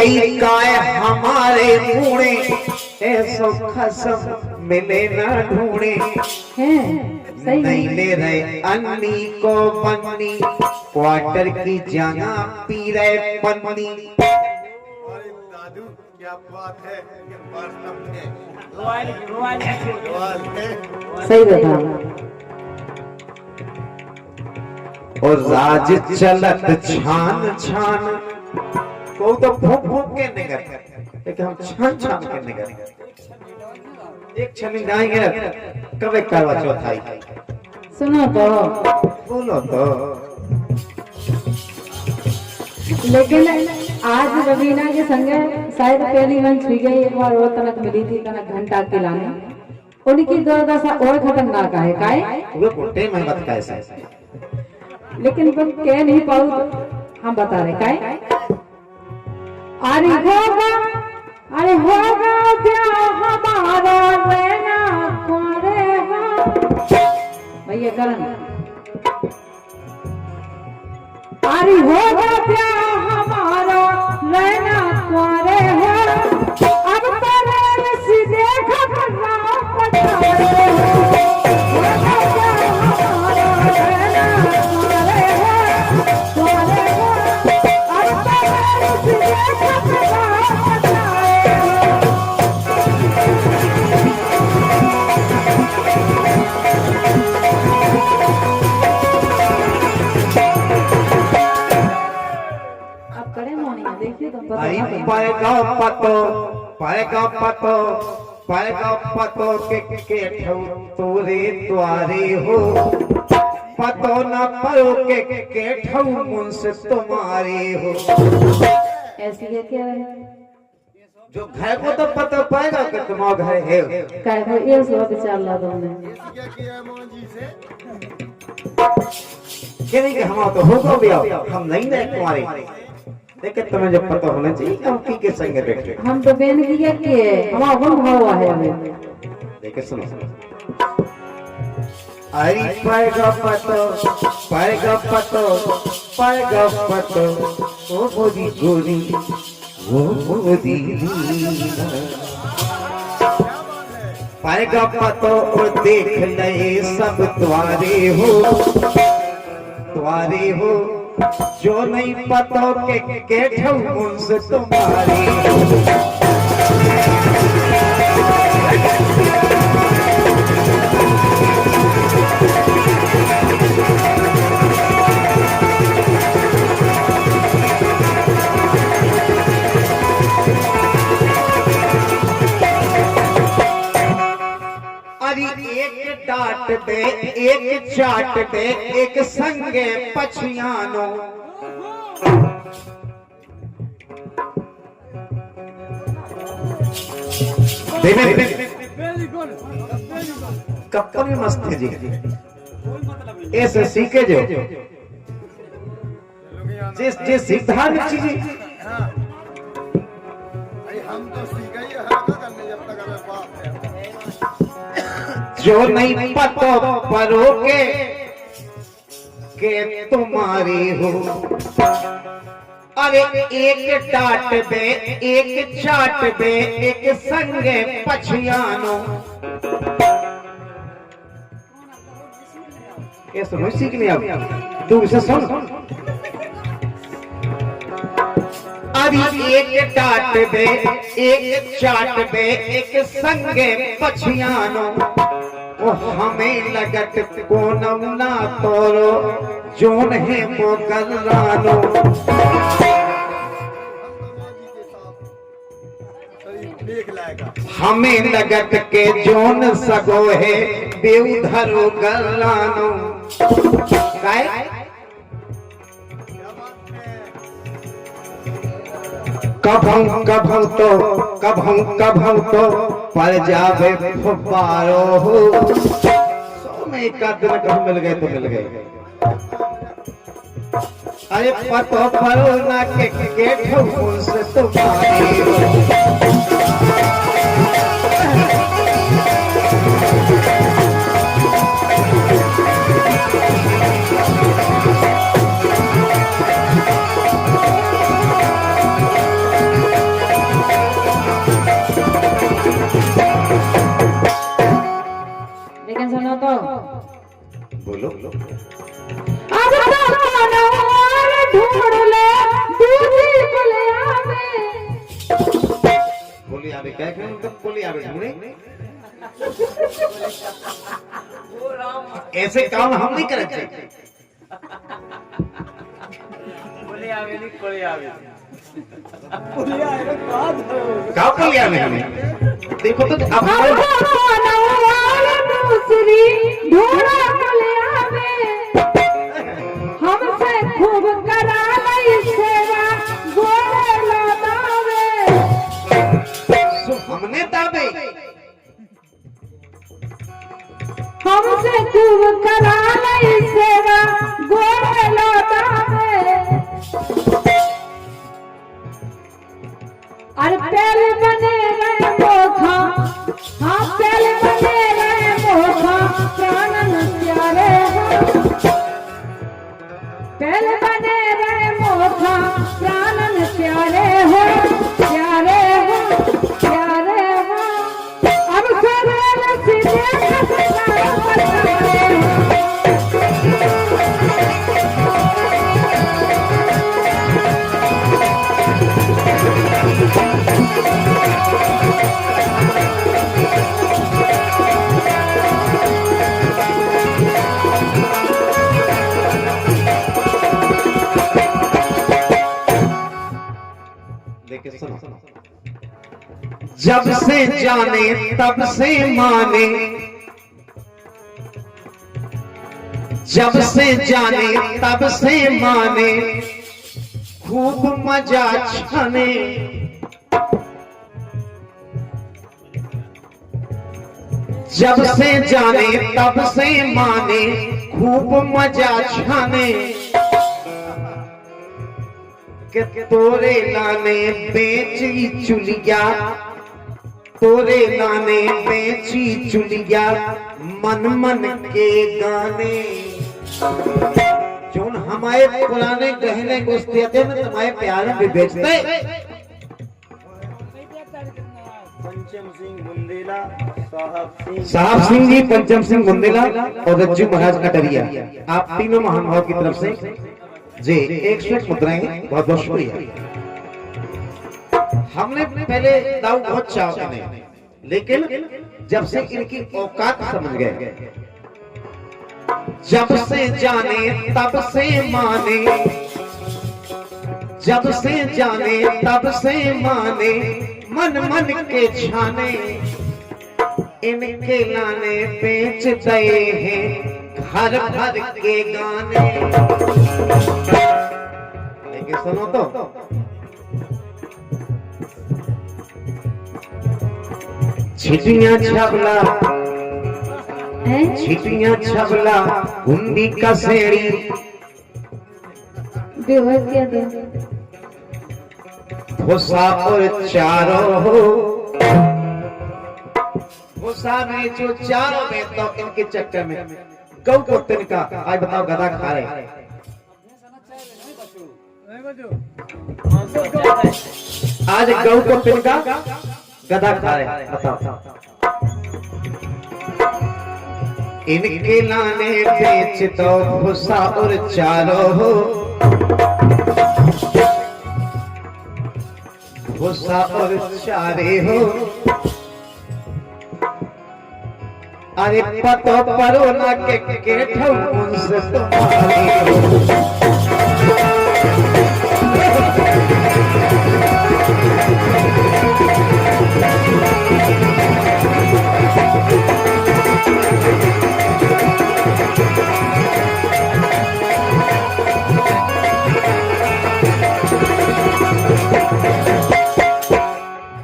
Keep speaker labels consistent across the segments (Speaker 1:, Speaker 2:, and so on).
Speaker 1: गई काय हमारे मुड़े, ऐसो खसम मिले ना ढूंढे। नहीं ले रहे अन्नी को बन्नी, क्वार्टर की जगह पी रहे पन्नी।
Speaker 2: दादू क्या बात है,
Speaker 3: सही बता।
Speaker 1: और राज चलत छान छान, को तो फूक फूक के निकल, लेकिन हम छान छान के निकल। एक छली गाएंगे कब करवा चौथाई।
Speaker 3: सुनो तो,
Speaker 1: बोलो तो।
Speaker 3: लेकिन आज रवीना के संगे शायद पहली मंच हुई गई, एक बार वो तनक मिली थी, तनक घंटा के लाने। उनकी दुर्दशा और खतरनाक है काहे?
Speaker 1: वो कुत्ते में बात कैसे,
Speaker 3: लेकिन तुम कह नहीं पाओ तो हम बता रहे काहे? अरे होगा ब्याह हमारा लेना पड़ेगा। भैया करण, अरे होगा ब्याह हमारा लेना पड़ेगा। अब तेरे सीधे खबरना पड़ेगा।
Speaker 1: पाएगा पतो के ठौ तोरे द्वारे हो, पतो न परो के ठौ मुझसे तुम्हारे हो।
Speaker 3: ऐसी है क्या है?
Speaker 1: जो घर को तो पता पाएगा कि तुम्हारा घर है।
Speaker 3: काय को ये सब विचार ला दो ने।
Speaker 2: क्या किया मोहन जी से?
Speaker 1: ये नहीं कि हम तो होगा भी, हम नहीं ना तुम्हारे, लेकिन तुम्हें जब पता होना चाहिए हम की के संग बैठे।
Speaker 3: हम तो बेन किया के हमारा कौन भाव है हमें।
Speaker 1: देखिए सुनो, अरे पाएगा पतो ओ मोदी गोरी, वो मोदी पाएगा पतो और देख नए सब तुम्हारे हो, जो नहीं पता के ठौ मुझसे तुम्हारी। अरे एक डांट दे, एक चाट दे, एक संगे पछियानो। कप्पन में मस्त है जी, ऐसे सीखे जो जिस सिद्धांत चीज
Speaker 2: हम तो सीख गए करने जब तक हमें बात है।
Speaker 1: जो नहीं पता परोगे के तुम्हारी हो। अरे एक डांट दे, एक चाट दे, एक संगे पछियानो। ये सुनो, सीख लिया तू इसे सुन। अरे एक डांट दे, एक चाट दे, एक संगे पछियानो। ओ हमें लगत कोन ना तोरो, जोन है मोगल रानो। हमें लगत के जोन सगो है बेउधरो गलानो। काय कभं तो पर जावे फुब्बारो हो। सौ में एक आध दिन कहीं मिल गए तो मिल गए। अरे पतो परो ना के ठो से तुम्हारी हो।
Speaker 3: अब तो मनोर ढूंढ ले दूजी पुलिया में।
Speaker 1: बोली आवे क्या करें तो बोली आवे ढूंढे। ऐसे काम हम नहीं करते।
Speaker 4: बोले आवे नहीं कोई आवे।
Speaker 1: क्या बोली आवे हमें देखो तो अब
Speaker 3: दूसरी ढूंढा पुलिया में। हमसे खूब करा लई सेवा गोरे लदावे।
Speaker 1: हमने दावे
Speaker 3: हमसे खूब करा लई सेवा गोरे लदावे। अरे पहले बने रहे मोखा, हाँ पहले बने रहे मोखा प्राणन प्यारे हो। पहले बने रहे मोखा प्राणन प्यारे हो, प्यारे हो, प्यारे हो। अब सरेल सीधे खसरा बचाए हो।
Speaker 1: देखिए सुनो, जब से जाने तब से माने, जब से जाने तब से माने, खूब मजा छाने। जब से जाने तब से माने, खूब मजा छाने। के तोरे लाने बेची चुलिया, तोरे लाने बेची चुलिया, मन मन के गाने। जो हमारे पुराने गहने गुस्ते थे ना तुम्हारे प्यार में बेचते।
Speaker 4: पंचम सिंह बुंदेला,
Speaker 1: साहब सिंह जी, पंचम सिंह बुंदेला और रज्जू महाराज कटरिया, आप तीनों महानुभाव की तरफ से जी 101 मुद्राएं, बहुत बहुत शुक्रिया। हमने पहले दाऊ बहुत चाहा ने, लेकिन जब से इनकी औकात समझ गए, जब से जाने तब से माने, जब से जाने तब से माने, मन मन के छाने। इनके लाने बेच दए हैं घर भर के गाने। लेकिन सुनो तो, छिटियां छबला, छिटियां छबला, हुंडी का सेड़ी,
Speaker 3: बेवस क्या दे
Speaker 1: भूसा और चारों हो, भूसा में जो चारों में, तो इनके चक्कर में गौ को तिनका। आज बताओ गधा खा रहे, आज गौ को तिनका गधा खा रहे, बताओ। इनके लाने बेच दो भूसा और चारों हो, भूसा और चारे हो। अरे पतो परो ना के ठौकुन से तुम्हारी हो।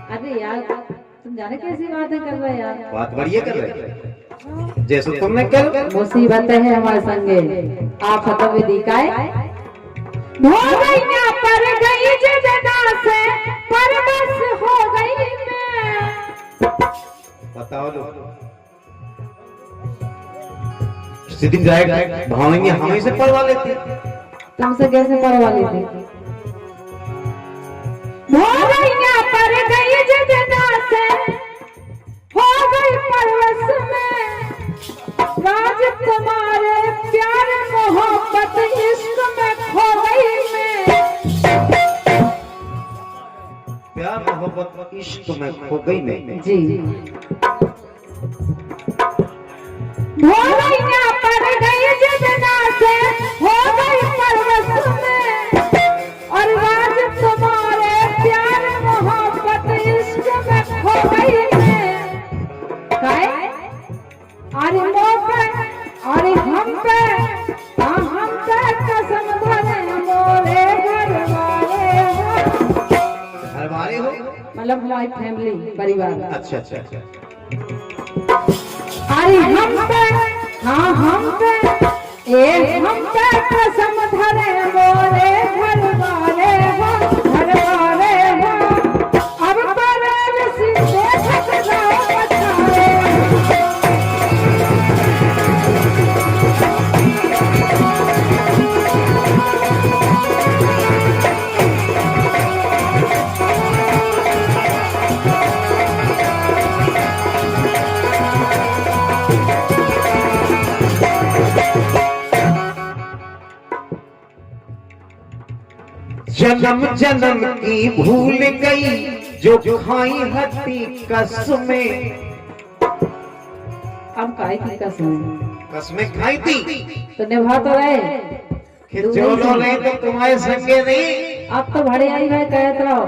Speaker 3: अरे यार तुम जाने कैसी बातें कर रहे यार।
Speaker 1: बात बढ़िया कर रहे, जैसे तुमने कल
Speaker 3: मुसीबत है हमारे संगे, आप खत्म दिखाए हो गई ना पर गई जना से परबस हो गई मैं।
Speaker 1: बताओ लो, सीधी डायरेक्ट भावेंगे हमें से पढ़वा लेते,
Speaker 3: तुमसे कैसे पढ़वा लेते। हो गई ना पर गई जना से हो गई परवश में, राज तुम्हारे प्यार
Speaker 1: प्यार मोहब्बत इश्क में खो गई मैं।
Speaker 3: जी भोलैया पड़ गई जितना से हो गई परवश में, और राज तुम्हारे प्यार मोहब्बत इश्क में खो गई मैं। काहे अरे मोह पे अरे हम पे कसम धरे मोरे घर वाले हो, मतलब हमारी फैमिली परिवार।
Speaker 1: अच्छा अच्छा अच्छा।
Speaker 3: अरे हम पे हाँ हम पे हम पे कसम धरे मोरे घर वाले हो, घर वाले हो। अब परदेसी देखत जाओ बचारे।
Speaker 1: जन्म जन्म की भूल गई जो खाई हती कसमें।
Speaker 3: अब काहे की कसम
Speaker 1: कसमें खाई थी
Speaker 3: तो निभा तो रहे,
Speaker 1: खिचौलो नहीं तो तुम्हारे संगे नहीं।
Speaker 3: अब तो भड़े आई भाई कहत रहो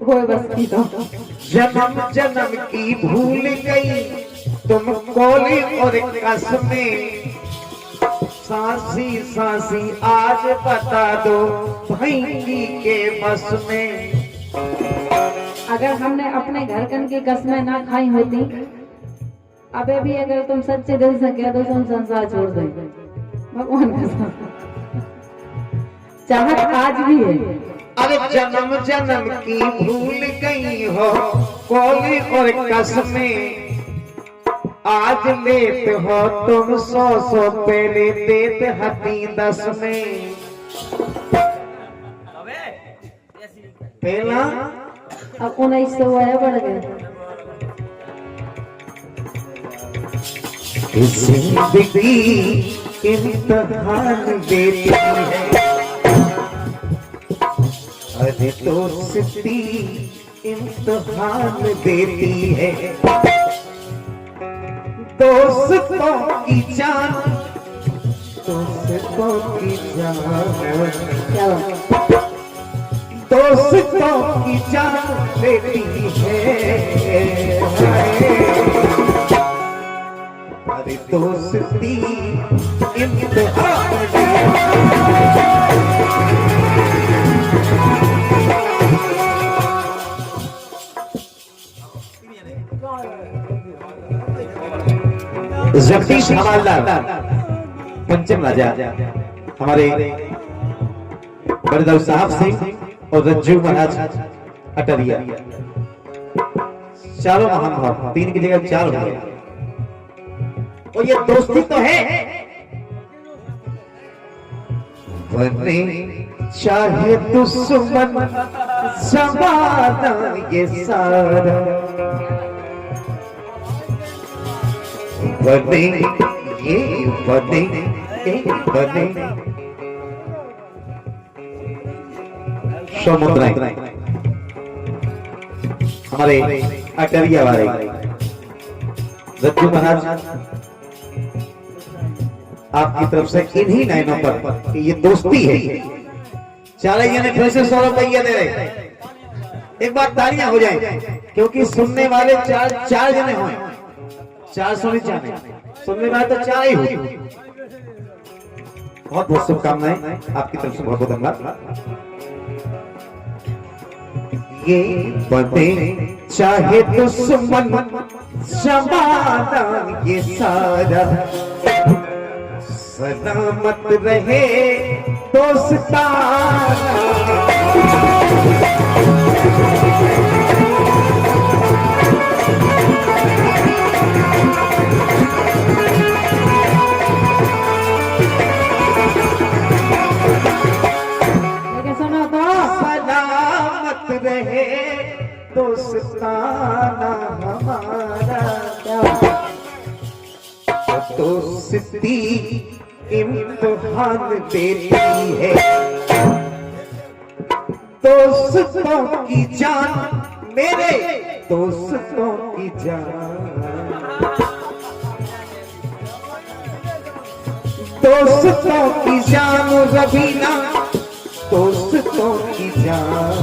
Speaker 3: होए बस की तो।
Speaker 1: जन्म जन्म की भूल गई तुम कोली और कसमें। सांसी सांसी आज बता दो भैंगी के बस में।
Speaker 3: अगर हमने अपने घर कन की कसमें ना खाई होती, अबे भी अगर तुम सच्चे दिल से कह दो तुम संसार छोड़ दे, भगवान कसम चाहत आज भी है।
Speaker 1: अरे जन्म जन्म की भूल गई हो कोली और कसमें। आज लेत हो तुम 100 पहले देत हती 10 में। पहला
Speaker 3: अब 1900 आया बढ़ गया।
Speaker 1: जिंदगी इम्तिहान देती है, अरे दोस्ती इम्तिहान देती है। दोस्तों की जान, दोस्तों की जान,
Speaker 3: क्या बात?
Speaker 1: दोस्तों की जान लेती है। अरे दोस्ती इम्तिहान जगदीश हवालदार पंचम राजा हमारे बरदौर साहब सिंह और रज्जू महाराज अटरिया, चारों महानुभाव, 3 की जगह 4 हो गए। और ये दोस्ती तो है, वरने चाहे दुश्मन जमाना ये सारा, वरने ये वरने समुद्र हमारे अटरिया वाले रज्जू महाराज आपकी तरफ से इन्हीं लाइनों पर ये दोस्ती है। 4 जने फिर से 100 रुपया दे रहे। एक बार तालियां हो जाए क्योंकि सुनने वाले 4 जने हों, 4 सुनने चाहते, सुनने वाले तो 4 ही हो। बहुत बहुत शुभकामनाएं आपकी तरफ से, बहुत बहुत धन्यवाद। ये बने चाहे दुश्मन जमाना ये सारा, सलामत रहे दोस्ताना।
Speaker 3: सुनो तो
Speaker 1: सलामत रहे दोस्ताना हमारा, दोस्ती इम्तिहान देती है। दोस्तों की जान, मेरे दोस्तों की जान, दोस्तों की जान रवीना, दोस्तों की जान,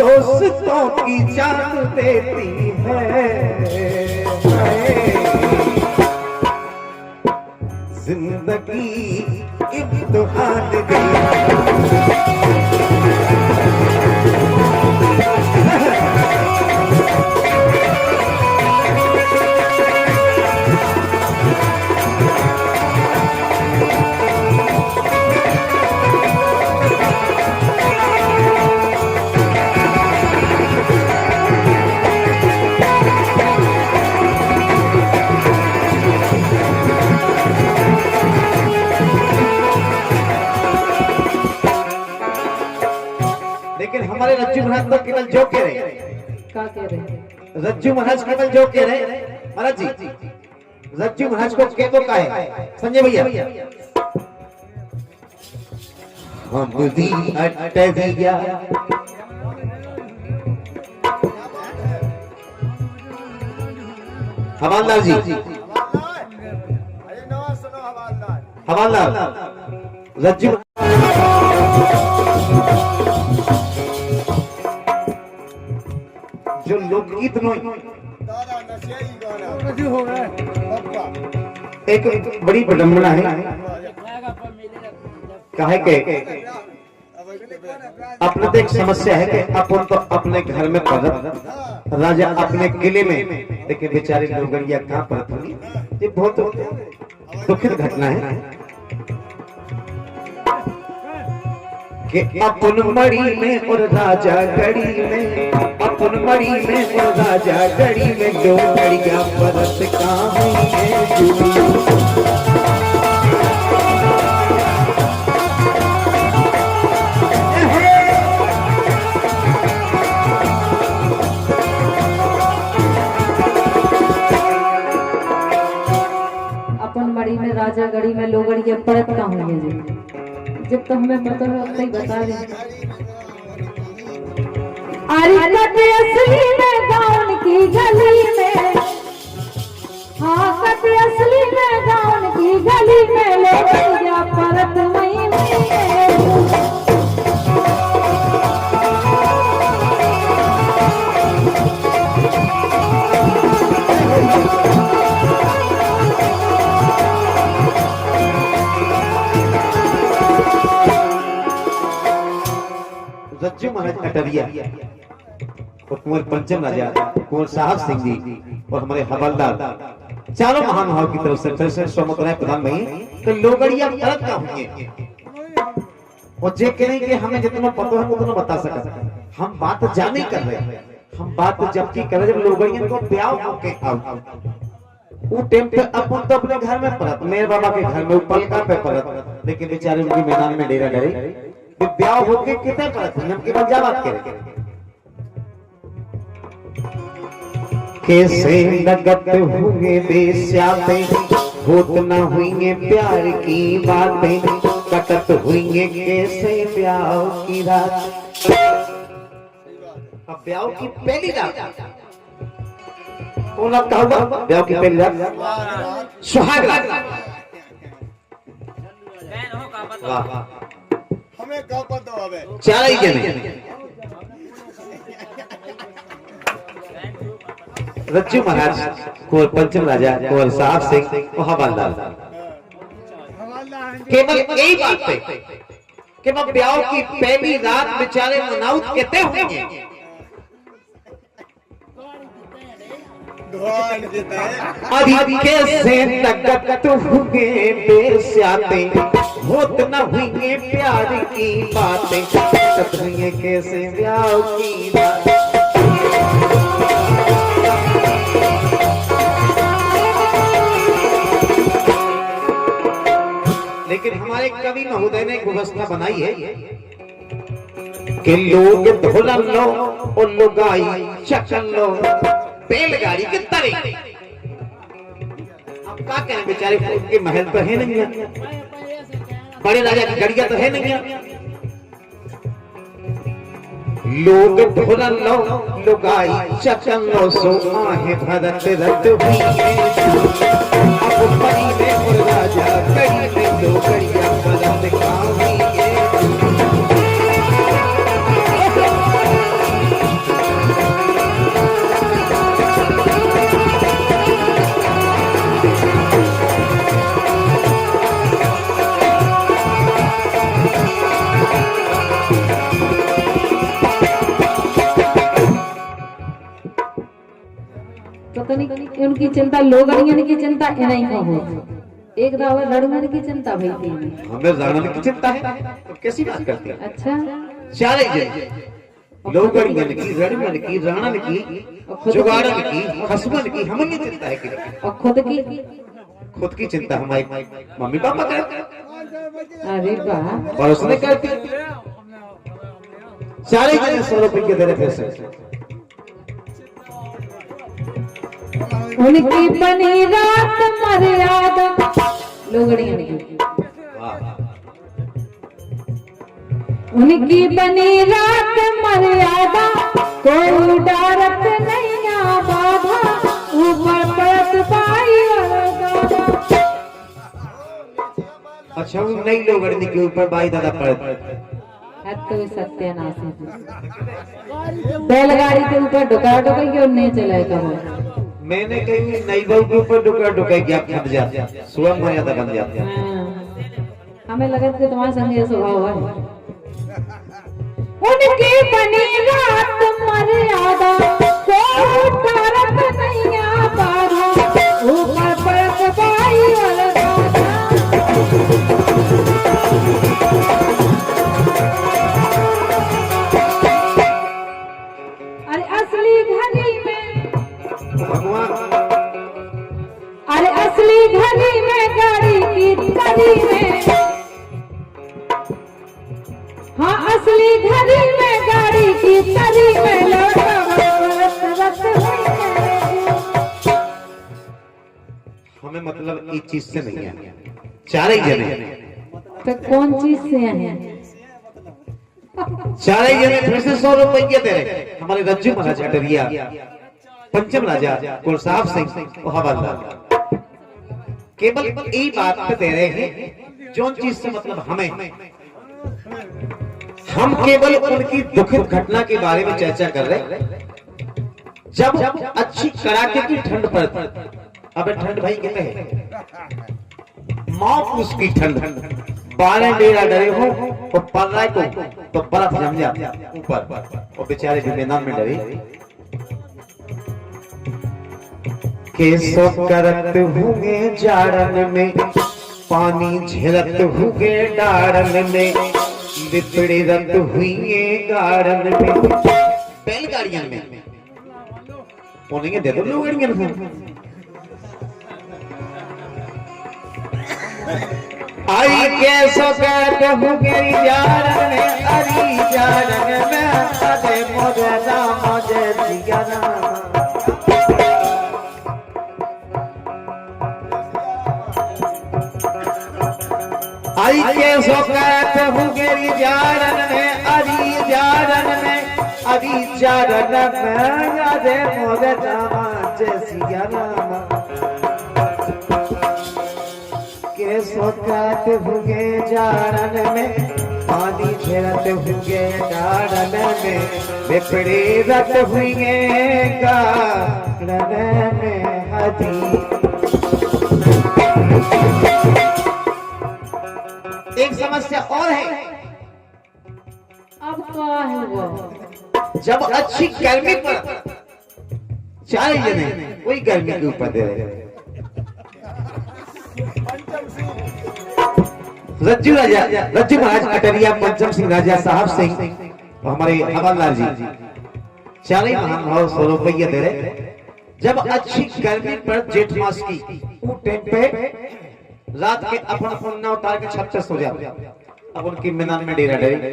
Speaker 1: दोस्तों की जान देती है जिंदगी इम्तिहान गई। लेकिन हमारे रज्जू महाराज तो केवल जो कह रहे,
Speaker 3: क्या कह रहे?
Speaker 1: रज्जू महाराज केवल जो कह रहे महाराज जी, रज्जू महाराज को के तो कहे संजय भैया, हम दी अटविया हवालदार जी,
Speaker 2: अरे नवा सुनो हवालदार।
Speaker 1: हवालदार रज्जू जो लोकगीत नो
Speaker 2: दादा नशे ही गाना हो गए पप्पा।
Speaker 1: एक बड़ी विडंबना है, काहे के अपने तो एक समस्या है कि अपन तो अपने घर में पड़त, राजा अपने किले में, लेकिन बेचारे लोगड़िया कहाँ पड़त होगी। ये बहुत दुखद घटना है कि अपन मड़ी में और राजा गढ़ी में, अपन मड़ी में और राजा गढ़ी में लोगड़िया पड़त कहाँ हुई है जुड़ी।
Speaker 3: मड़ी में राजा गढ़ी में लोगड़ी के परत का होंगे जी, जब तो हमें पता है अब तक बता रहे। अरे कटे असली में गाउन की गली में, हाँ कटे असली में गाउन की गली में लोगड़ी के परत वहीं में।
Speaker 1: रज्जू महाराज अटरिया और कुंवर पंचम राजा, कुंवर साहब सिंह जी और हमारे हवलदार चारों महानुभाव की तरफ से फिर से स्वमतराय प्रधान भाई तो लोगड़िया तरत का होंगे और जे कहें कि हमें जितना पता है उतना बता सकते। हम बात जाने कर रहे हैं, हम बात जबकि कर रहे जब लोगड़िया को ब्याह होके आओ वो टाइम पे अपन तो अपने घर में परत, मेरे बाबा के घर में ऊपर का पे परत, लेकिन बेचारे उनके मैदान में डेरा डरे ब्याह होके कितने परत हम केवल जा बात करें। कैसे लगत हुए बेस्याते होत न हुई प्यार की बातें, कटत हुई कैसे ब्याह की रात। अब ब्याह की पहली रात कौन आपका होगा? ब्याह की पहली रात सुहाग रात। वाह
Speaker 2: हमें कब पता होवे
Speaker 1: चारा ही के नहीं। रज्जू महाराज कुंवर पंचम राजा कुंवर साहब सिंह और हवलदार केवल यही बात पे केवल ब्याह की पहली रात बेचारे मनाउत कहते होंगे अभी कैसे तकत हुए बेस्याते होत न हुई प्यार की बातें, कत हुई कैसे ब्याह की बात। लेकिन हमारे कवि महोदय ने एक व्यवस्था बनाई है कि लोग ढोलन लो और लुगाई चकन लो बैलगाड़ी के तरे। अब क्या करें बेचारे, उनके महल तो है नहीं, बड़े राजा की गाड़ियां तो है नहीं, लोग ढोलन लो लुगाई चचन लो सो आहे भरत रत हुई अब परी में और राजा कड़ी में दो कड़िया भरत कावी
Speaker 3: पता नहीं उनकी चिंता लोगड़ियन की चिंता इन्हीं का हो एक दावा लड़मन की चिंता भाई थी
Speaker 1: हमें रणन की चिंता है तो कैसी बात करती है
Speaker 3: अच्छा
Speaker 1: चारे जन लोगड़ियन की रणन की रणन की जुगाड़न की हसबन की हमें की चिंता है कि
Speaker 3: और खुद की
Speaker 1: चिंता हमारी मम्मी पापा करते हैं
Speaker 3: अरे वाह
Speaker 1: पड़ोसने करते हैं चारे जन 100 रुपए के दे रहे पैसे
Speaker 3: उनकी बनी रात मर्यादा लोगड़ियन की उनकी बनी रात मर्यादा कोई डरत नहीं बाधा ऊपर पड़त पाई और दादा
Speaker 1: अच्छा वो नई लोगड़नी के ऊपर बाई दादा पड़त
Speaker 3: है तो सत्यानाश है बैलगाड़ी के ऊपर डुका डुका के नहीं चलाएगा वो
Speaker 1: मैंने कहीं नई बहू के ऊपर डुका डुका गया फट जाता स्वयं मर्यादा बन जाता
Speaker 3: हमें लगा कि तुम्हारे संग ये स्वभाव है उनकी बनी रात मर्यादा कोई डरत नहीं बाधा ऊपर पड़त पाई और दादा अरे असली घड़ी में अरे असली घड़ी में गाड़ी की तरी में हाँ असली घड़ी में गाड़ी की तरी में लौटा
Speaker 1: हमें मतलब एक चीज से नहीं है चारे जने
Speaker 3: तो कौन चीज से हैं
Speaker 1: चारे जने फिर से 100 रुपए दे रहे हमारे रज्जू महाराज अटरिया पंचम राजा गुरसाहिब सिंह और हवलदार केवल यही बात पे दे रहे हैं जो चीज से मतलब हमें हम केवल उनकी दुखद घटना के बारे में चर्चा कर रहे जब अच्छी कड़ाके की ठंड पड़ती अबे ठंड भाई कहते हैं मौत उसकी ठंड 12 डेरा डरे हो तो पड़ रहा है तो बर्फ जम जाती ऊपर और बेचारे भी मैदान में डरे केसो करत हुए जाड़न में पानी झिलत हुए डारन में लिपड़ी रत हुई गाड़न में बैलगाड़ियां में उन्हें दे दो लोगड़ियां में आई कैसो करत हुए जाड़न में अरी जाड़न में अरे मोजे नाम मोजे जियाना आई के सोकत हुगेरी जारन में अरी जारन में अरी जारन में यादे मोरे नामा जैसिया नामा के सोकत हुगे जारन में पानी झेलत हुगे जारन में बिपड़ी रत हुए गारन में हदी एक समस्या और है
Speaker 3: अब क्या है वो
Speaker 1: जब अच्छी गर्मी पर चार जने वही गर्मी के ऊपर दे रहे रज्जू महाराज अटरिया पंचम सिंह राजा साहब सिंह और हमारे हवलदार जी चार ही महान भाव 100 रुपये दे रहे जब अच्छी गर्मी पर जेठ मास की वो टाइम पे रात के अपन उन्ना उतार के छत पे सो जाते अब उनकी मैदान में डेरा डरे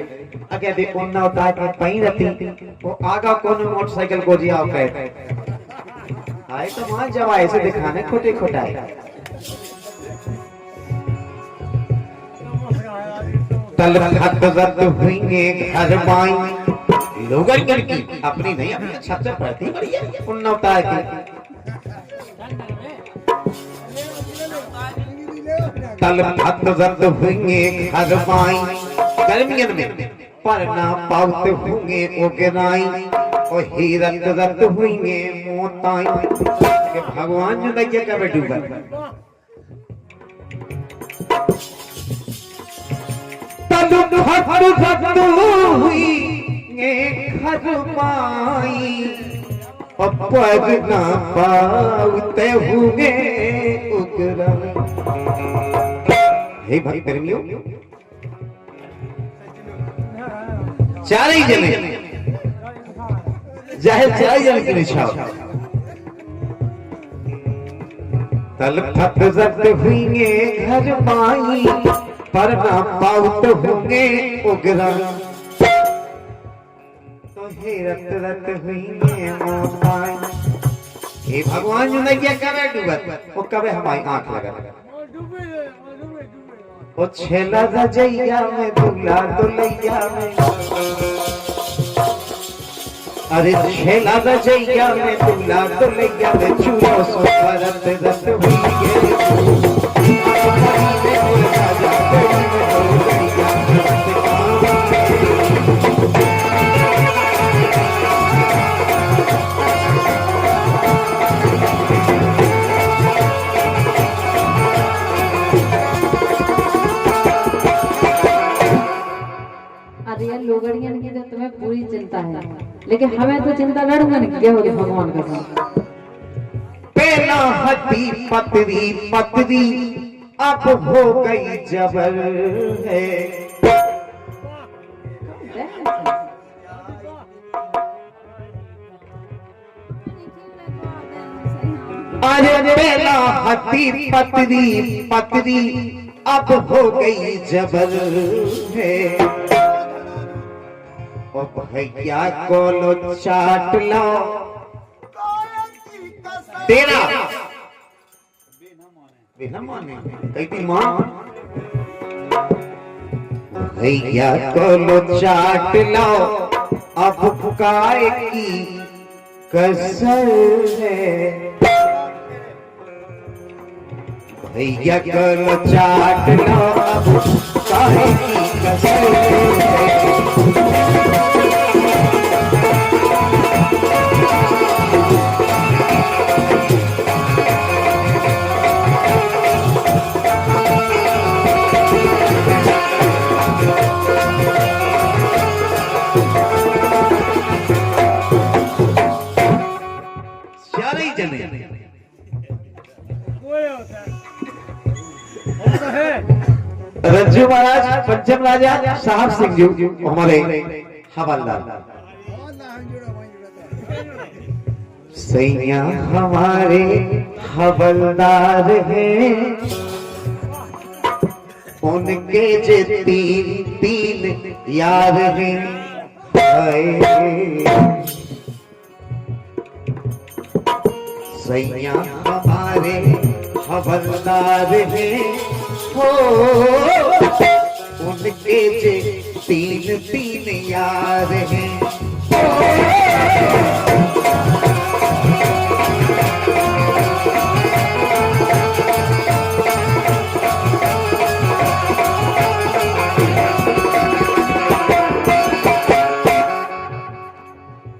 Speaker 1: अगे भी उन्ना उतार के पई रहती वो आगा कौन मोटरसाइकिल को जिया कहते आए तो वहां जब ऐसे दिखाने खोटे खोटाए तल खत रत हुई घर बाई लोगन की अपनी नहीं, अपनी छत से पड़ती बढ़िया उन्ना उतार के तल भक्त रत होंगे घर माई गर्मियन में पर ना पाउत होंगे ओगराई और ही रत रत होंगे मोताई के भगवान जो लगे का डूबा तल भक्त रत हुई घर माई पग ना पाउते होंगे ओगराई। हे भाई प्रेमियों, चार ही जने चार जने की निशा तल फत जत हुईगे घर माई पर ना पाउत होंगे उगरा तो हे रत रत हुईगे मोताई। हे भगवान जो नहीं करे डूबत वो कबे हमारी आंख लगा ओ छेला रजैया में दूल्हा दुल्हैया में अरे छेला रजैया में दूल्हा दुल्हैया में चूड़ो सो रत रत हुई
Speaker 3: लोगड़ियन की तो तुम्हें पूरी चिंता है, लेकिन हमें तो चिंता लड़ूंगा नहीं क्या होगी भगवान के साथ।
Speaker 1: पहला हड्डी पतरी पतरी अब हो गई जबर है। अरे पहला हड्डी पतरी पतरी अब हो गई जबर है। ओ भैया को लो चाट लो तेरा बिना माने कहती मां भैया को लो चाट लो अब फुकाए की कसर है। भैया को लो चाट लो अब फुकाए की कसर है। रज्जू महाराज पंचम राजा साहब सिंह जी हमारे हवलदार सैया हमारे हवलदार हैं। उनके जे तीन तीन यार हैं। सैया हमारे हवलदार हैं। हो उनके जे तीन तीन यार हैं।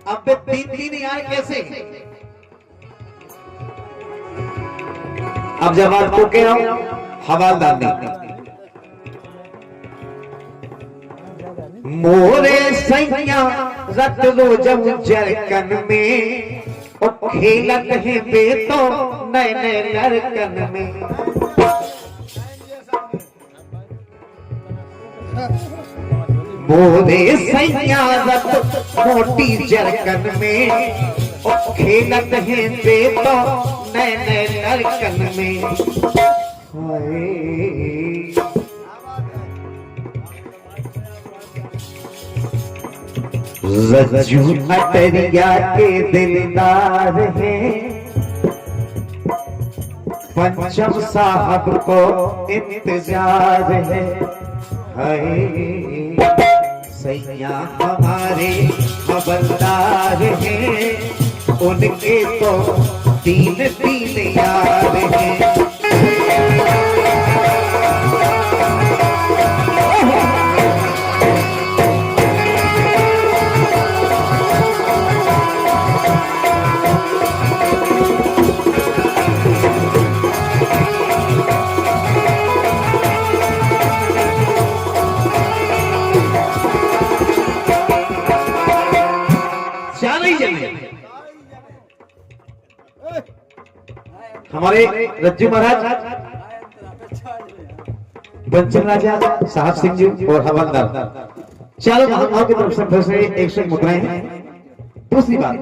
Speaker 1: अब तीन तीन यार कैसे? अब जब आपको कह रहा हूं हवालदार नहीं मोरे सैया रत रोजब जरकन में और खेलत है बेतो नए नए लड़कन में। मोरे सैया रत मोटी जरकन में और खेलत है बेतो नए नए लड़कन में। रज्जू अटरिया के दिलदार हैं। पंचम साहब को इंतजार है। सैया हमारे हवलदार हैं, उनके तो तीन तीन यार हैं। हमारे रज्जू महाराज, पंचम राजा साहब सिंह जी और हवलदार चारों महानुभाव की तरफ से फिर से 100 मुद्राएं हैं। दूसरी बात,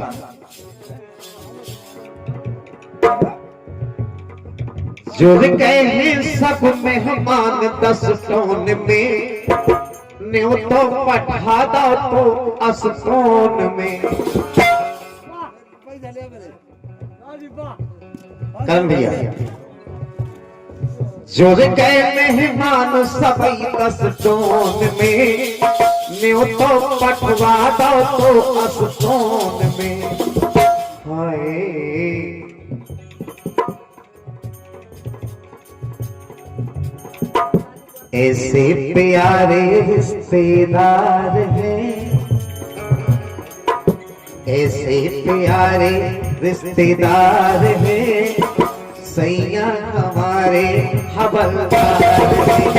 Speaker 1: जो गए हैं सब मेहमान 10 टोन में, न्यू तो पठा दो तो असतोन में। करण भैया, जो गए मेहमान सभी 10 टोन में, न्यू तो पठवा दो तो असतोन में। हाय ऐसे प्यारे रिश्तेदार हैं, ऐसे प्यारे रिश्तेदार हैं, सैया हमारे हवलदार हैं।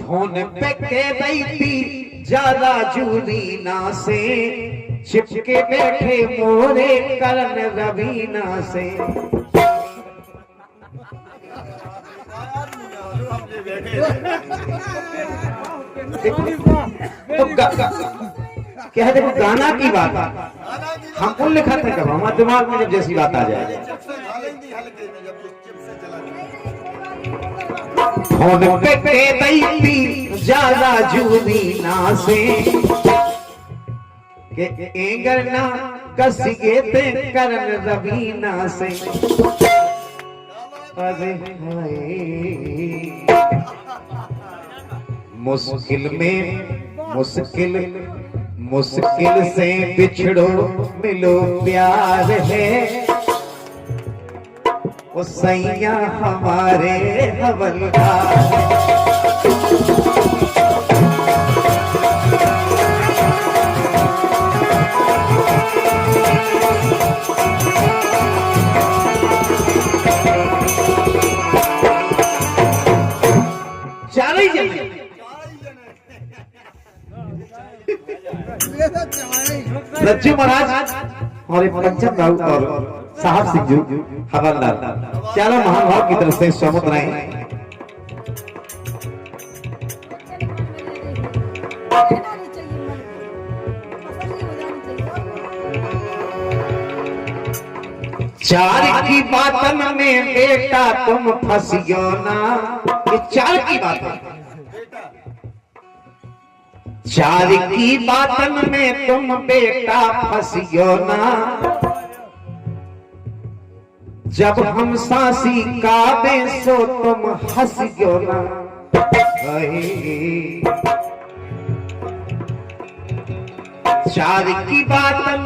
Speaker 1: फोन पे के दैती ज्यादा जूरीना से, चिपके बैठे मोरे करण रवीना से। तो क्या है, देखो गाना की बात हम कौन लिखा था, कब हमारे दिमाग में जब जैसी बात आ जाए। फोन पे के दैती ज्यादा जूरीना से, के एंगरना कसिए ते करण रवीना से। अरे हाय मुश्किल में मुश्किल से बिछड़ो मिलो प्यार है, वो सैया हमारे हवलदार। चार ही जने रज्जू महाराज और पंचम राव और साहब सिंह जी हवलदार चारों महानुभाव की तरफ से सौमत रहे। चार की बातन में बेटा तुम फंसियो ना, ये चार की बात, चार की बातन में तुम बेटा फंसियो ना, जब हम सांसी काबे सो तुम हंसियो ना। चार की बातन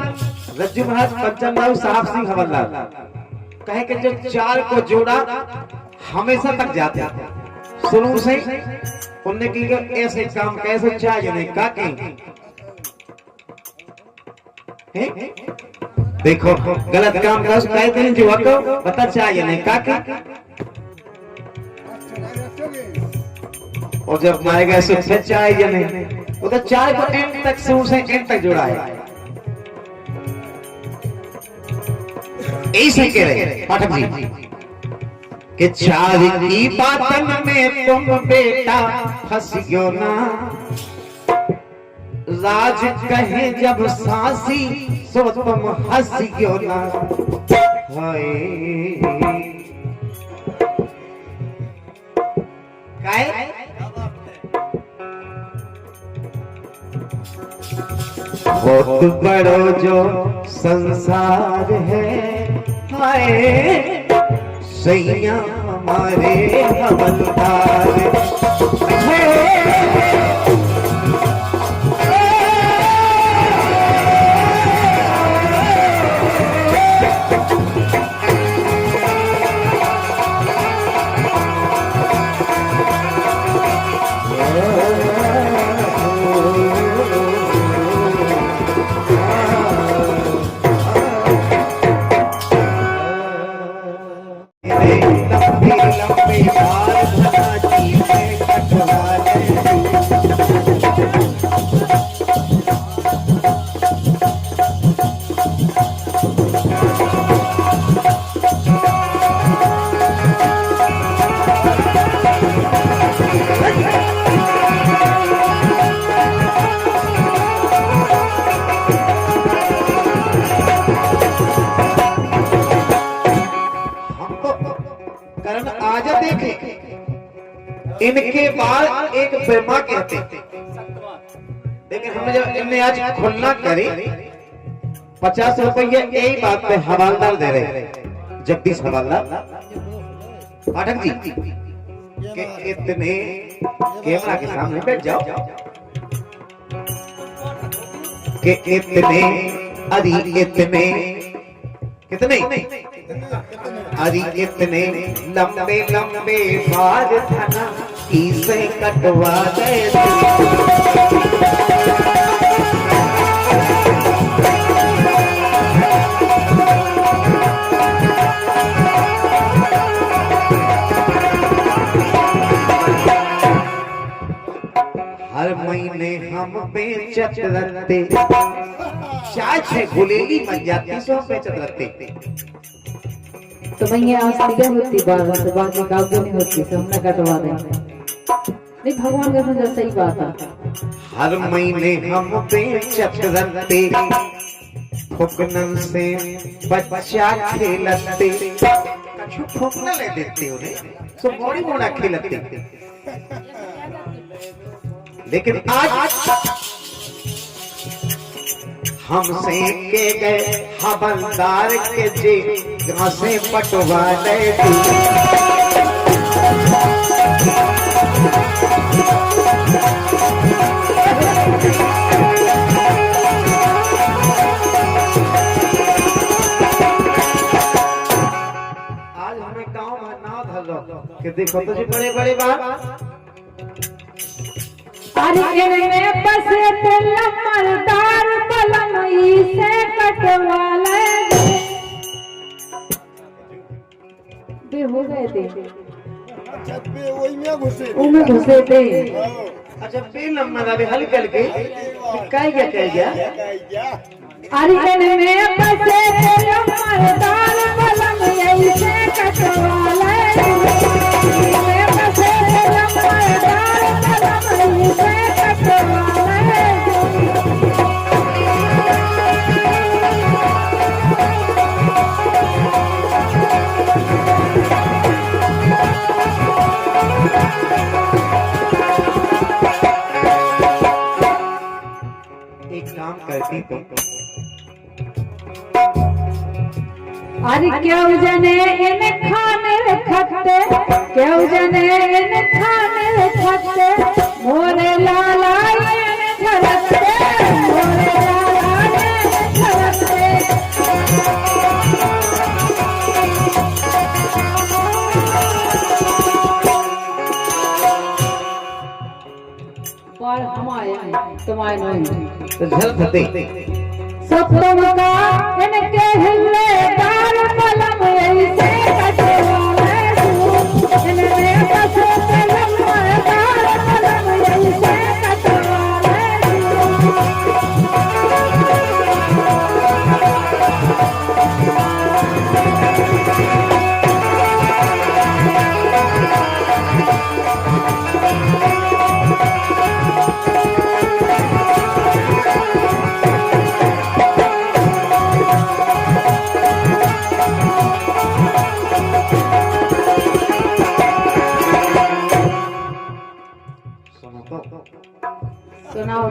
Speaker 1: रज्जू महाराज पंचम राव साहब सिंह हवलदार कहे कि जो चार को जोड़ा हमेशा तक जाते हैं। शुरू से उनने की ऐसे काम कैसे चाहिए नहीं का देखो गलत काम का कहते हैं जो आपको पता चाहिए नहीं का और जब मारेगा सुख चाहिए नहीं, वो तो चार को एंड तक शुरू से एंड तक जोड़ा है। ऐसे कह रहे पाठक जी कि चार की बातन में तुम बेटा फंसियो ना, राज कहे जब सांसी सो तुम हंसियो ना। हाय काय बहुत बड़ो जो संसार है हाय सैया हमारे हवलदार है लंबे लंबे बाल धनाजी में कटवाले कारण आज देखे इनके बाद एक ब्रह्मा कहते लेकिन हमने जब इनने आज खुलना करी 50 रुपये यही बात पे हवालदार दे रहे जगदीश हवालदार पाठक जी कि इतने कैमरा के सामने बैठ जाओ कि इतने अरे इतने कितने अरे इतने लंबे लंबे बाल धना इसे कटवा दे हर महीने हम बेचत रहते चाय छे गुलेली बन जाती सो बेचत रहते
Speaker 3: तो भैया सीधे होती बात से बाकी काम नहीं होती से हमने कटवा देंगे नहीं भगवान का समझ सही बात है
Speaker 1: हर महीने हम बेचत रहते फुकनन से बच्चा खेलते कछु फुकना ले देते उन्हें सो बड़ी मोड़ा खेलते लेकिन आज हमसे के गए हवलदार के जे घासे पटवा ले आज हमें गांव में नाव धरो कि देखो तो जी बड़े बड़े बात
Speaker 3: अरे में बसे मलदार पलंग से कटवा ले बे हो गए थे
Speaker 2: छत पे वही में घुसे
Speaker 3: उनमें घुसे थे
Speaker 1: अच्छा पे नंबर अभी हल करके कह गया
Speaker 3: अरे में बसे मलदार पलंग से कटवा ले में बसे मलदार पलंग से कटवा ले
Speaker 1: एक काम करती तो
Speaker 3: अरे क्यों जने इन खाने रखते क्यों जने इन खाने रखते मोरे लाला इन झलकते मोरे लाला इन झलकते पर हमारे तुम्हारे नहीं
Speaker 1: तो झलकते
Speaker 3: सप्तम का इनके हिले दार पलम ऐसे कटवा ले इनमें बसे पलम दार पलम ऐसे कटवा ले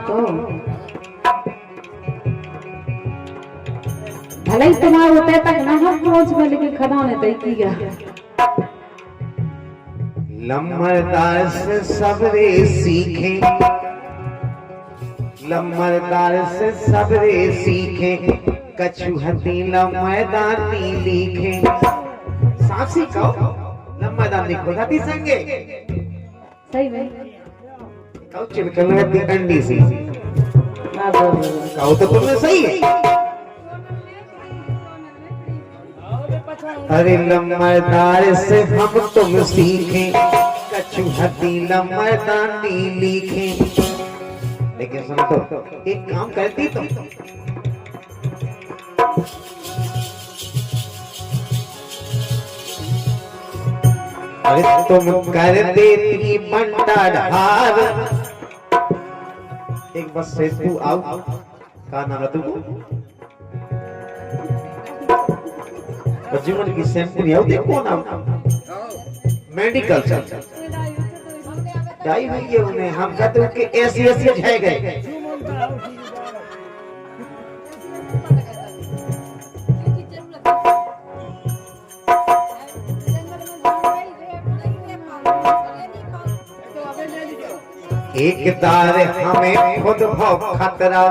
Speaker 3: तो भले ही तुम्हारा होते तक ना हम पहुंच गए लेकिन खदाने तय की गया
Speaker 1: लम्बरदार से सबरे सीखे, लम्बरदार से सबरे सीखे, कछुहती लम्बरदानी लिखे। सासी कहो लम्बरदानी खुदाती संगे
Speaker 3: सही में
Speaker 1: कहो चिलकलती अंडी सी
Speaker 3: ना
Speaker 1: कहो तो तुमने सही है। अरे लम्बरदार से हम तुम सीखे, कछुहती लम्बरदानी लिखे। लेकिन सुनो तो एक काम करती तो अरे तुम कर देती बंटा ढार। एक बस से तू आओ, का नाम है तू? जीवन की सैंपल आओ, देखो ना मेडिकल चल जाई हुई है उन्हें। हम कहते हैं कि ऐसी ऐसी है गए एक दार हमें खुद भव खतरा,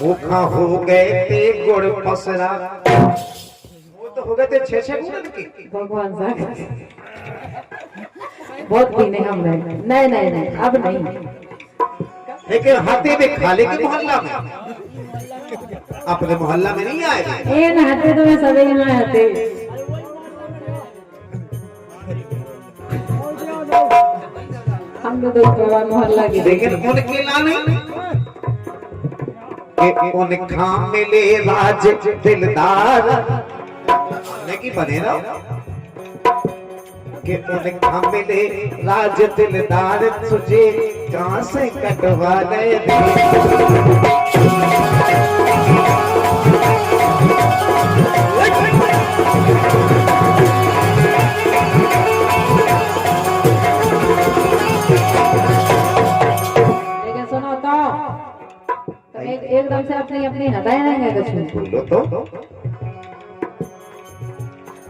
Speaker 1: भूखा हो गए थे गुड़ पसरा। वो तो हो गए थे 6-6 गुड़ की।
Speaker 3: भगवान साहब बहुत पीने हम रहे नहीं नहीं नहीं अब नहीं।
Speaker 1: लेकिन हाथे में खाले के मोहल्ला में, अपने मोहल्ला में नहीं आए।
Speaker 3: ये नहाते तो मैं सभी यहाँ आते हम लोग तो मोहल्ला की
Speaker 1: लेकिन उनके लाने कि उनका मिले राज दिलदार नहीं बने ना, कि उनका मिले राज दिलदार, तुझे कहां से कटवा गए
Speaker 3: एकदम से अपनी अपनी हटाए नहीं है कुछ
Speaker 1: बोलो तो।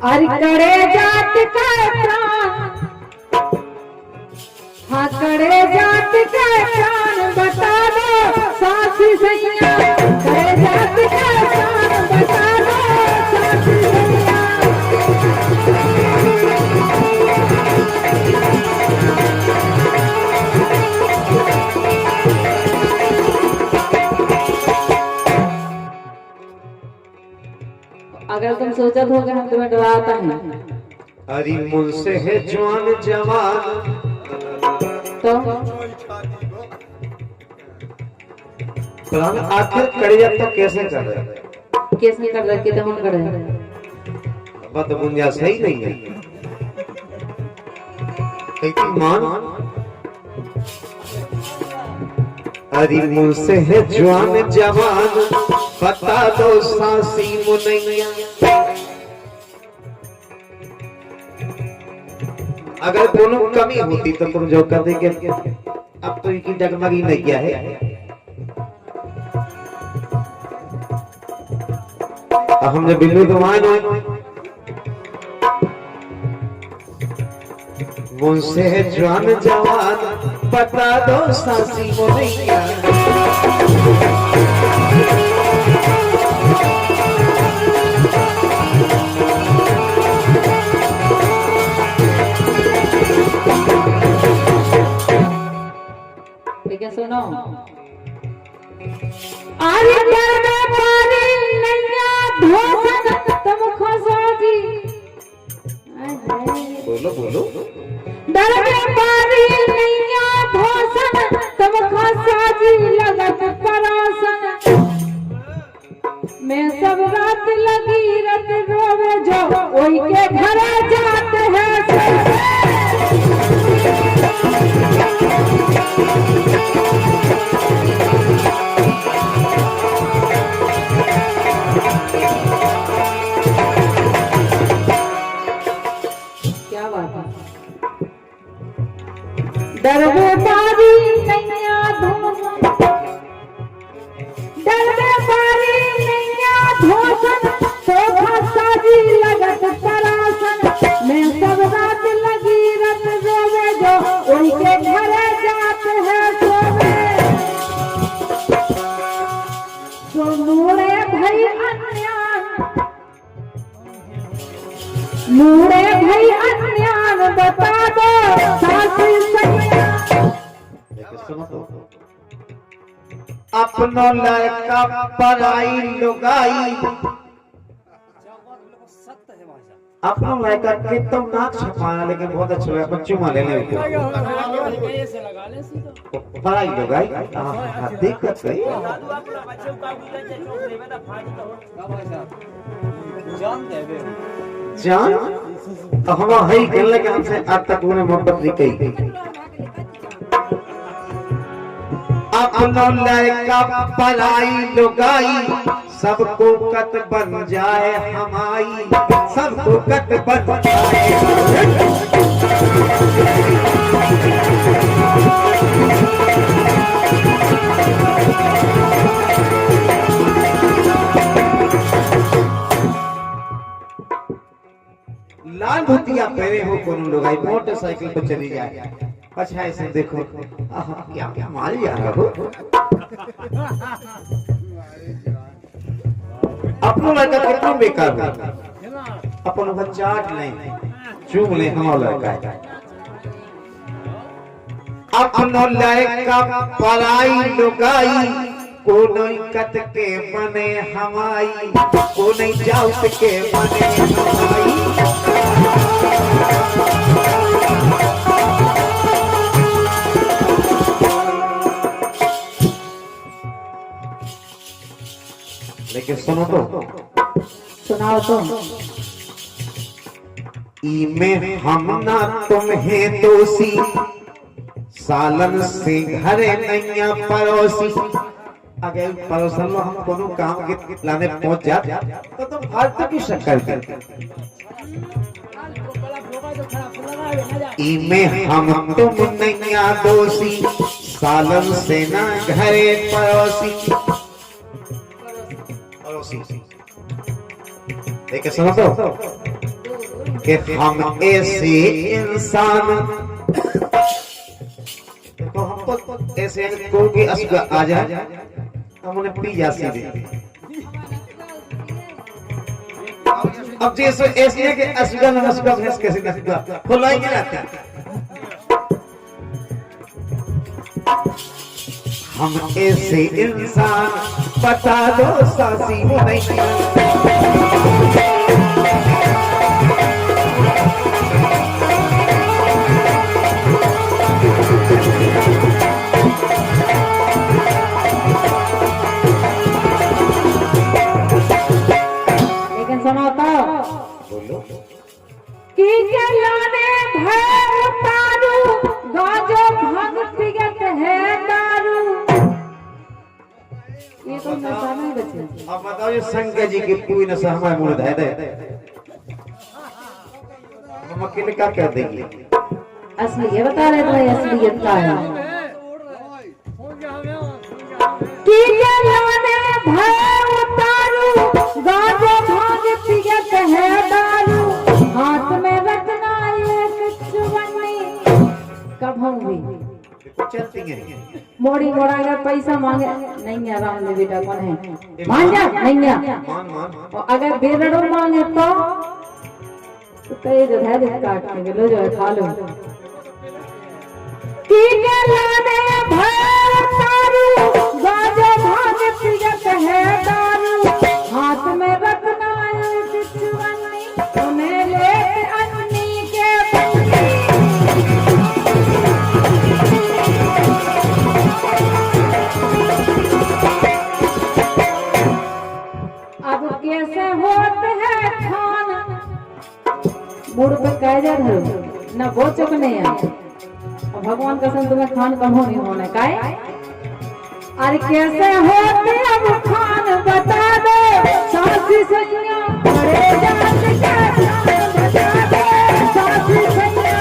Speaker 3: अरे करे जात का प्राण, हाँ करे जात का प्राण बता दो साथी सैया, करे जात का प्राण बता दो साथी सैया। अगर तुम सोचत हो कि हम तुम्हें डराता है,
Speaker 1: अरे मुझसे है जवान जवान
Speaker 3: तो
Speaker 1: प्राण आखिर कड़िया तो कैसे कर रहे?
Speaker 3: केस नहीं कर रखे तो हम कर रहे हैं।
Speaker 1: बात गुंजा सही नहीं है। कहीं मान अरे मुझसे है जवान जवान, बता दो सासी मुनैया। अगर दोनों कमी होती तो तुम जो कर देंगे। अब तो इनकी डगमगी नहीं किया है। अब हम जब बिल्लू दुमान हो मुझसे है जवान जवान, बता दो सासी मुनैया।
Speaker 3: लेकिन सुनो, आरी डर में पानी नैया धोसन तुम खोसोगी।
Speaker 1: बोलो बोलो।
Speaker 3: डर में पानी नैया धोसन तुम खोसोगी, लगत परासन मैं सब रात लगी रत रोवे जो ओई के घर जाते हैं। क्या बात है? डर में पानी नैया धोसन मूड़े भाई अन्यान बता दो सासी सैया।
Speaker 1: लेकिन सुनो तो, अपनो लड़का पराई लुगाई, अपना लड़का के तो नाक छपाना, लेकिन बहुत अच्छा लगा, अपन चुमा ले ले पराई लुगाई। हाँ दिक्कत है जान, तो हम है कर लगे हमसे आज तक उन्हें मोहब्बत नहीं कही। अपनो लड़का पराई लुगाई, सबको कत बन जाए हमारी, सबको कत बन जाए। लाल धोतिया पहने हो कोनो लोग आई मोटरसाइकिल पर चली जाए, अच्छा ऐसे देखो क्या क्या माल जा रहा हो। अपनो लड़का कितना बेकार हो, अपन को चाट ले चूम ले हमारा लड़का है। अपनो लड़का पराई लुगाई, को नहीं कत के बने हमारी, को नहीं जाउत के बने हमारी। लेकिन सुनो तो,
Speaker 3: सुनाओ तो।
Speaker 1: इमे हम ना तुम्हें दोषी, सालन से घरे नैया पड़ोसी। अगर पड़ोसन में हम कोनो काम के लाने पहुंच जाते तो तुम फालतू की शक्कर करते। इमे हम तुम नैया दोषी, सालन से ना घरे पड़ोसी। लेकिन सुनो तो, कि हम ऐसे इंसान, तो हमको ऐसे कोई भी असुगा आ जाए हम उन्हें पी जा सीधे। अब जैसे ऐसे है कि असुगा न असुगा भैंस कैसे नसुगा खुलाई के लाते हैं। हम ऐसे इंसान, बता दो सासी वो नहीं।
Speaker 3: लेकिन सुनो तो,
Speaker 1: बोलो
Speaker 3: कि के लाने भय उतारू, गाजो भांग पिगत है दारू। ये तो नशा नहीं बचे।
Speaker 1: अब बताओ ये शंकर जी की पूरी नशा हमारे मुंह दे दे, हम अकेले क्या कर देंगे।
Speaker 3: असली ये बता रहे थे, असलियत क्या है। कि के लाने भय उतारू, गाजो भांग पिगत है दारू। हाथ में रखना एक चुवन्नी, कब होंगी
Speaker 1: चलती हैं
Speaker 3: मोड़ी मोड़ा अगर पैसा मांगे नहीं है, राम ने बेटा कौन है मान जा नहीं है।
Speaker 1: मान मान।
Speaker 3: और अगर बेरड़ो मांगे तो कई जो है काट के लो, जो है खा लो। की के लाने भय तारू, गाजो भांग पिगत है दारू। हाथ में रखना एक चुवन्नी, उन्हें ले अन्नी के बन्नी। अब कैसे होते हैं खाना, मुड़ पे कायदे धरो ना, वो चुप नहीं है। और भगवान कसम तुम्हें खान कम नहीं होने का है। अरे कैसे होते अब खान बता दो सासी सैया, बड़े जात के खान बता दो सासी सैया।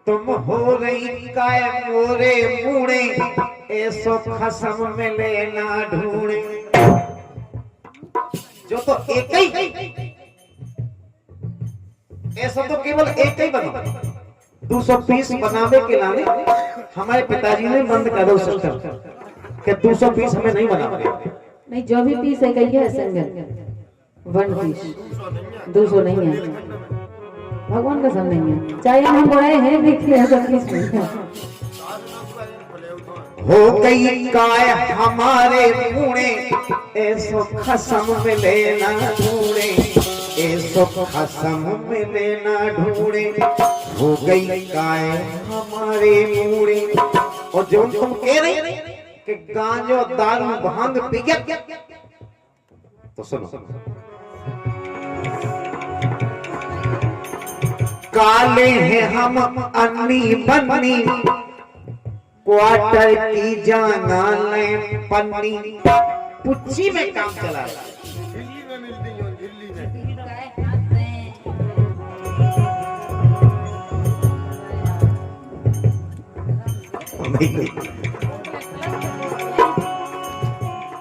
Speaker 1: तुम हो रही काय मोरे मुड़े, ऐसो खसम मिले ना ढूंढे। जो तो एक ही, ऐसा तो केवल एक ही बनो, 200 पीस बनावे के लाने हमारे पिताजी ने बंद कर दो सिस्टम कि 200 पीस हमें नहीं बनाओगे।
Speaker 3: नहीं, जो भी पीस है कही है सिंगल 1 पीस, 200 नहीं है, भगवान का सब नहीं है, चाहे हम बड़े हैं देखिए सब पीस में
Speaker 1: हो गई काय हमारे मुड़े ऐसो खसम मिले ना ढूंढे, ऐसो खसम मिले ना ढूंढे। हो गई काय हमारे मुड़े। और जो तुम कह रहे कि गांजो दारू भांग पी गया, तो सुनो काले हैं हम अन्नी बन्नी, क्वार्टर की जाना ले पन्नी, पुच्ची में काम चला रहा है।
Speaker 2: दिल्ली में मिलती हो, दिल्ली में।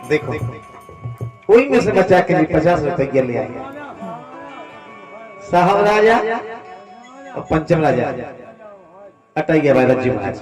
Speaker 1: देखो कोई में से बचा के लिए 50 रुपए ले आए साहब राजा और पंचम राजा अटैया भाई रज्जू महाराज।